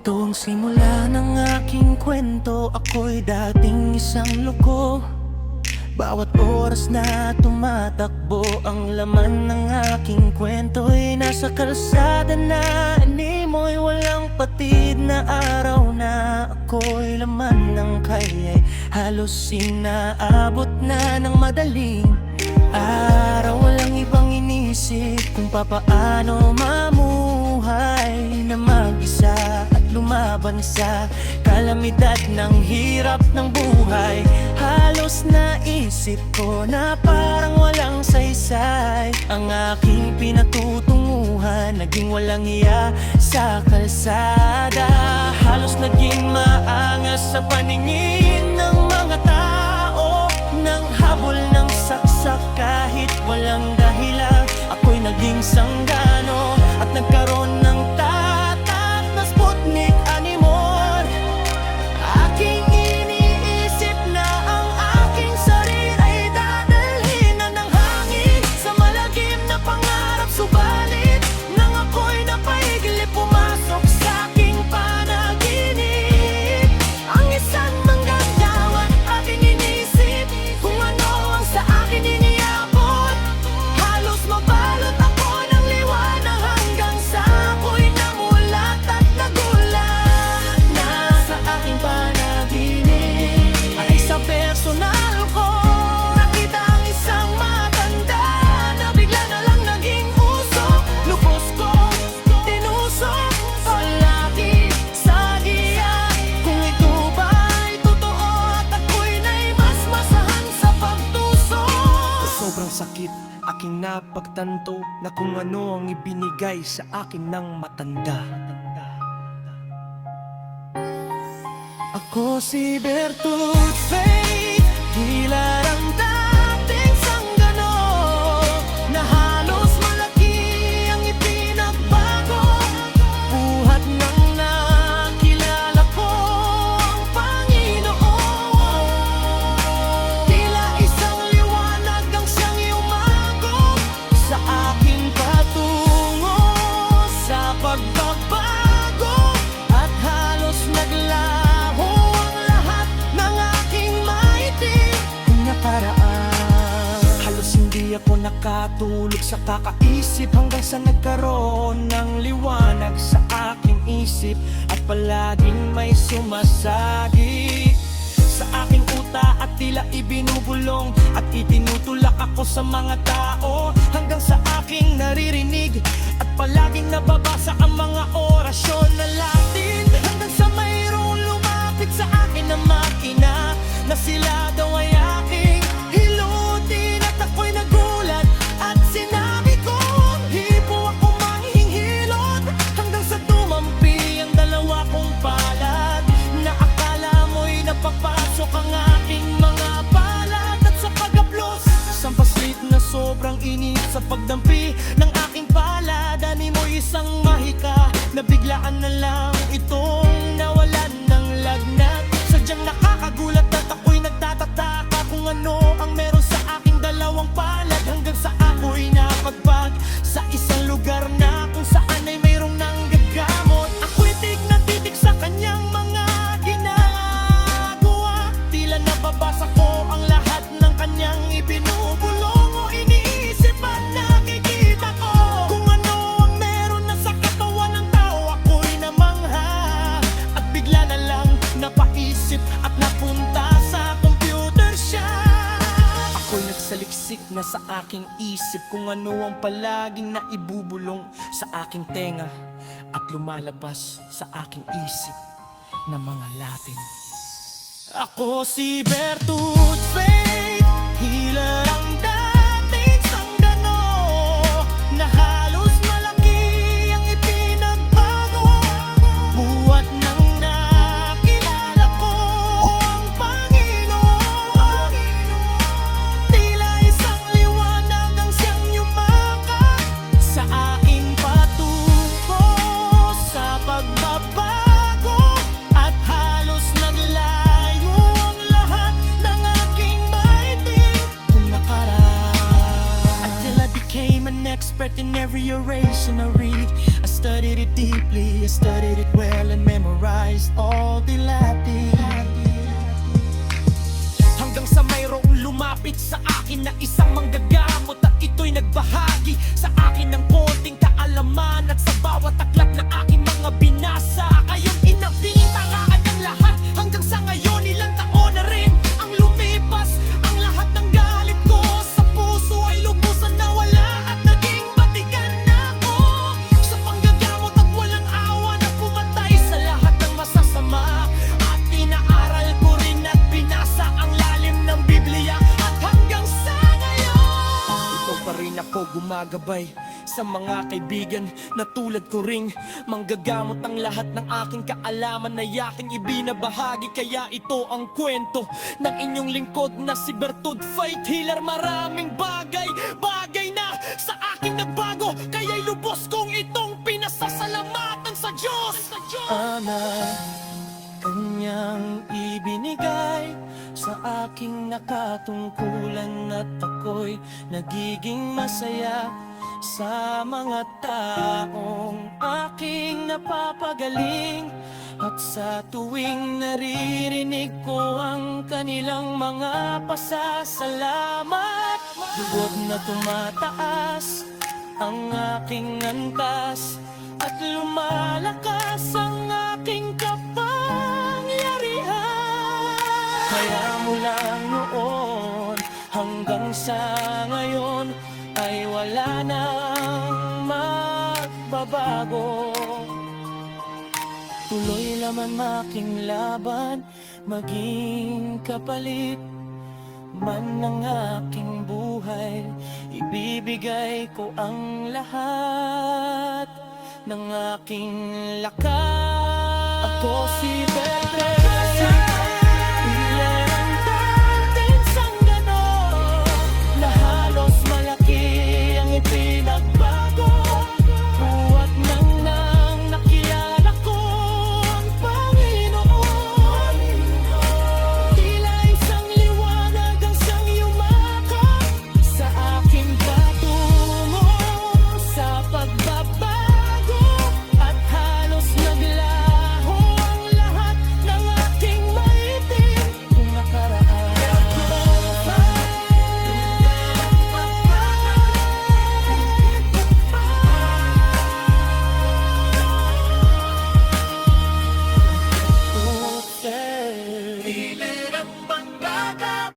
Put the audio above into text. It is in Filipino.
Ito ang simula ng aking kwento. Ako'y dating isang loko. Bawat oras na tumatakbo, ang laman ng aking kwento'y nasa kalsada na animoy. Walang patid na araw na ako'y laman ng kaya'y halos inaabot na ng madaling araw. Walang ibang inisip kung papaano mamuhay na mag-isa at lumaban sa kalamidad ng hirap ng buhay. Halos naisip ko na parang walang saysay ang aking pinatutunguhan. Naging walang iya sa kalsada, halos naging maangas sa paningin ng mga tao. Nang habol ng saksak kahit walang dahilan, ako'y naging sanggano at nagkaroon ng tatak na Sputnik Animal. Aking iniisip na ang aking sarili ay dadalhin na ng hangin sa malagim na pangarap. Subalit nang ako'y napaigilip, pumasok sa aking panaginip ang isang manggagaw at aking inisip kung ano ang sa akin iniabot. Halos mabalot ako ng liwanag hanggang sa ako'y namulat at nagulat na sa aking panaginip ay isang personal ko. Nakita ang isang matanda na bigla na lang naging usok. Lubos ko tinusok palagi sa giya kung ito ba'y totoo at ako'y naimasmasahan sa pagtusok. Sobrang sakit aking napagtanto na kung ano ang ibinigay sa akin ng matanda. Ako si Bertut Faith, tila ang dating sanggano na halos malaki ang ipinagbago. Buhat ng nakilala ko ang Panginoon. Tila isang liwanag ang siyang umagos sa aking patungo sa pagbabago. At halos naglaho ang lahat ng aking maitim nakaraan. Halos hindi ako nakatulog sa kakaisip hanggang sa nagkaroon ng liwanag sa aking isip. At palaging may sumasagi sa aking uta at tila ibinubulong at itinutulak ako sa mga tao hanggang sa aking naririnig. At palaging nababasa ang mga orasyon na Latin hanggang sa mayroong lumapit sa akin na makina na sila daw ay aking hilutin. At ako'y nagulat at sinabi ko, hipo ako manghinghilot hanggang sa tumampi ang dalawa kong palad na akala mo'y napapasok ang aking mga palad. At sa pag-aplos, isang paslit na sobrang init sa pagdampi ng aking palad. Ani mo isang mahika na biglaan na lang itong nawalan ng lagnat. Sadyang nakakagulat at ako'y nagtatataka kung ano ang meron sa aking dalawang palad. Hanggang sa ako'y napagpag sa isang lugar na kung saan ay mayroong nanggagamot. Ako'y tig na titig sa kanyang mga ginagawa. Tila nababasa ko ang lahat ng kanyang ibinubulong. O iniisip at nakikita ko kung ano ang meron na sa katawan ng tao. Ako'y namangha at bigla na lang napaisip at napunta sa computer siya. Ako'y nagsaliksik na sa aking isip kung ano ang palaging naibubulong sa aking tenga at lumalabas sa aking isip na mga Latin. Ako si Bertut Faith, hila ang dating sanggano na halos malaki ang ipinagbago. Buhat ng nakilala ko ang Panginoon. Tila isang liwanag ang siyang yumakap sa aking patungo sa pagbabago. At halos naglayo ang lahat ng aking maitim kung nakaraan. Until I became an expert in every oration I read. studied it deeply, I studied it well and memorized all the Latin. Hanggang sa mayroong lumapit sa akin na isang manggagamot at ito'y nagbahagi sa akin ng konting kaalaman at sa bawat aklat na aking mga binasa. Kayo'y inabitangaan ng lahat hanggang sa ngayon ilang taon na rin ang lumipas. Ang lahat ng galit ko sa puso ay lubusan na wala at naging batigan na ako sa panggagamot at walang awa na pumatay sa lahat ng masasama. At pinaaral ko rin at binasa ang lalim ng Biblia at hanggang sa ngayon ikaw pa rin ako gumagabay sa mga kaibigan na tulad ko ring manggagamot ang lahat ng aking kaalaman na yaking ibinabahagi. Kaya ito ang kwento ng inyong lingkod na si Bertud Faith Healer. Maraming bagay na sa aking nagbago, kaya'y lubos kong itong pinasasalamatan sa Diyos. Anak, kanyang ibinigay sa aking nakatungkulan at ako'y nagiging masaya sa mga taong aking napapagaling. At sa tuwing naririnig ko ang kanilang mga pasasalamat, lubot na tumataas ang aking antas at lumalakas ang aking kapangyarihan. Kaya mula noon hanggang sa ngayon ay wala nang magbabago. Tuloy laman making laban, maging kapalit man ng aking buhay, ibibigay ko ang lahat ng aking lakas. Ako si Bel